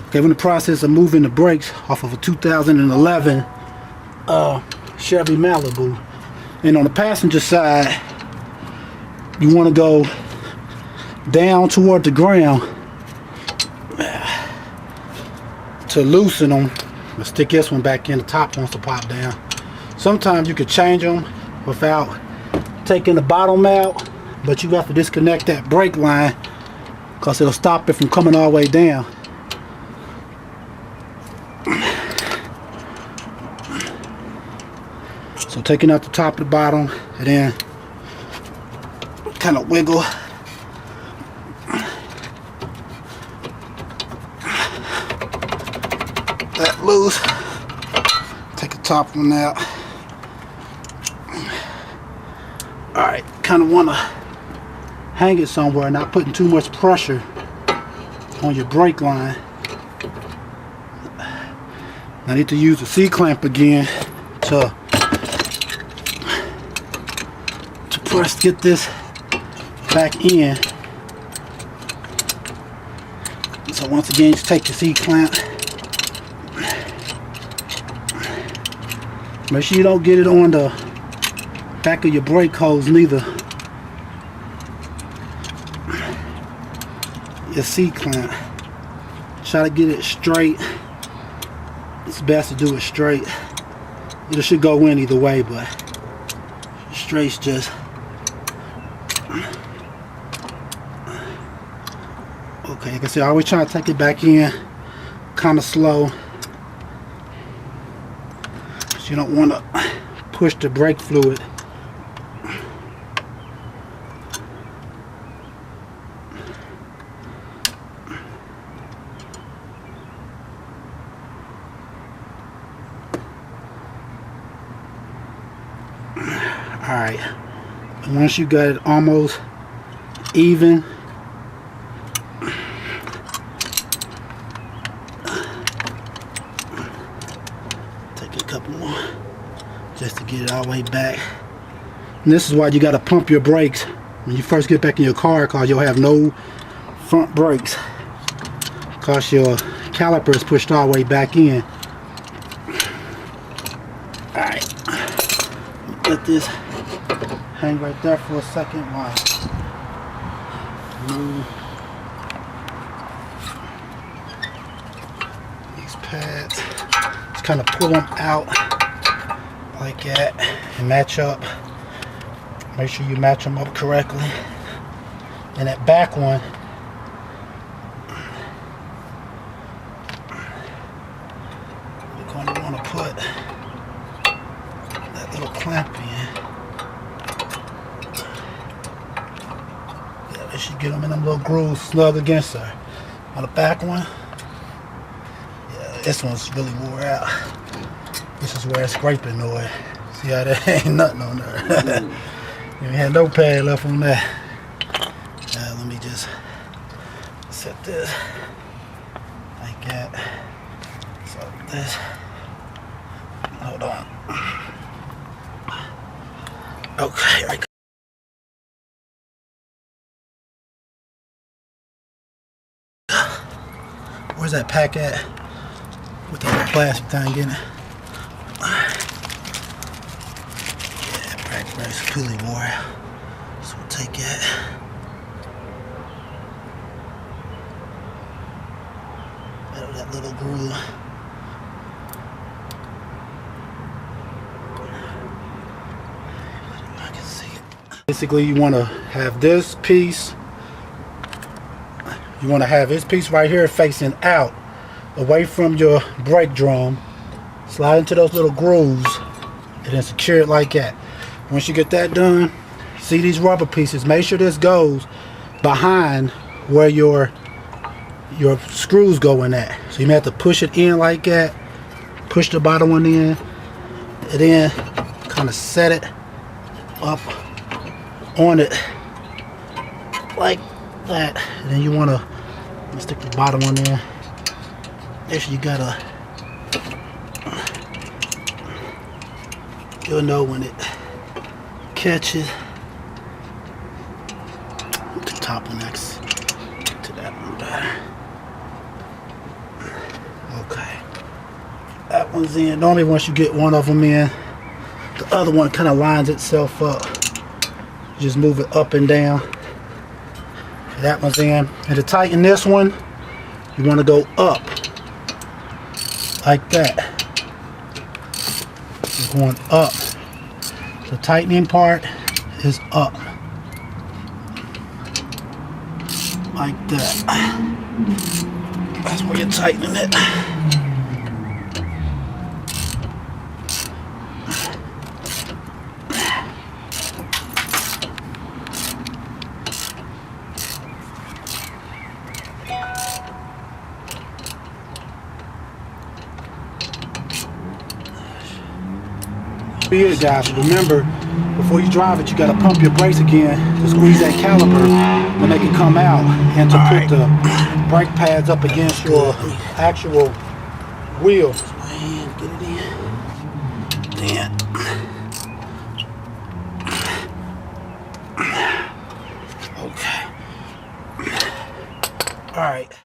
Okay, we're in the process of moving the brakes off of a 2011 Chevy Malibu. And on the passenger side, you want to go down toward the ground to loosen them. I'll stick this one back in. The top wants to pop down. Sometimes you could change them without taking the bottom out, but you have to disconnect that brake line because it'll stop it from coming all the way down. So taking out the top and the bottom, and then kind of wiggle that loose. Take the top one out. Alright, kind of want to hang it somewhere, not putting too much pressure on your brake line. I need to use the C-clamp again to press, get this back in. So once again, just take the C-clamp. Make sure you don't get it on the back of your brake hose neither. Your C-clamp. Try to get it straight. It's best to do it straight. It should go in either way, but straight's just okay. Like I said, I always try to take it back in kind of slow. You don't want to push the brake fluid. Alright, once you got it almost even, take a couple more just to get it all the way back. And this is why you got to pump your brakes when you first get back in your car, because you'll have no front brakes because your caliper is pushed all the way back in. Alright, let this hang right there for a second while move these pads. Just kind of pull them out like that and match up. Make sure you match them up correctly. And that back one, you're going to want to put that little clamp in. Yeah, they should get them in them little grooves snug against her. On the back one, yeah, this one's really wore out. This is where it's scraping noise. See how that ain't nothing on there. You ain't had no pad left on that. Now let me just set this like that. So this. Hold on. Okay, right. Where's that pack at? With that plastic thing in it. Yeah, pack brace completely wore out. So we'll take that. Out of that little groove. I can see it. Basically, you want to have this piece. You want to have this piece right here facing out, away from your brake drum. Slide into those little grooves and then secure it like that. Once you get that done, see these rubber pieces, make sure this goes behind where your screws go in at. So you may have to push it in like that, push the bottom one in, and then kind of set it up on it like that. And then you want to stick the bottom one in. If you gotta, you'll know when it catches. The top one next to that one better. one's in. Normally once you get one of them in, the other one kind of lines itself up. Just move it up and down. That one's in. And to tighten this one, you want to go up like that. You're going up. The tightening part is up like that. That's where you're tightening it. Be it, guys. Remember, before you drive it, you got to pump your brakes again to squeeze that caliper when they can come out, and to put the brake pads up against your actual wheel. And get it in. Then. Okay. All right.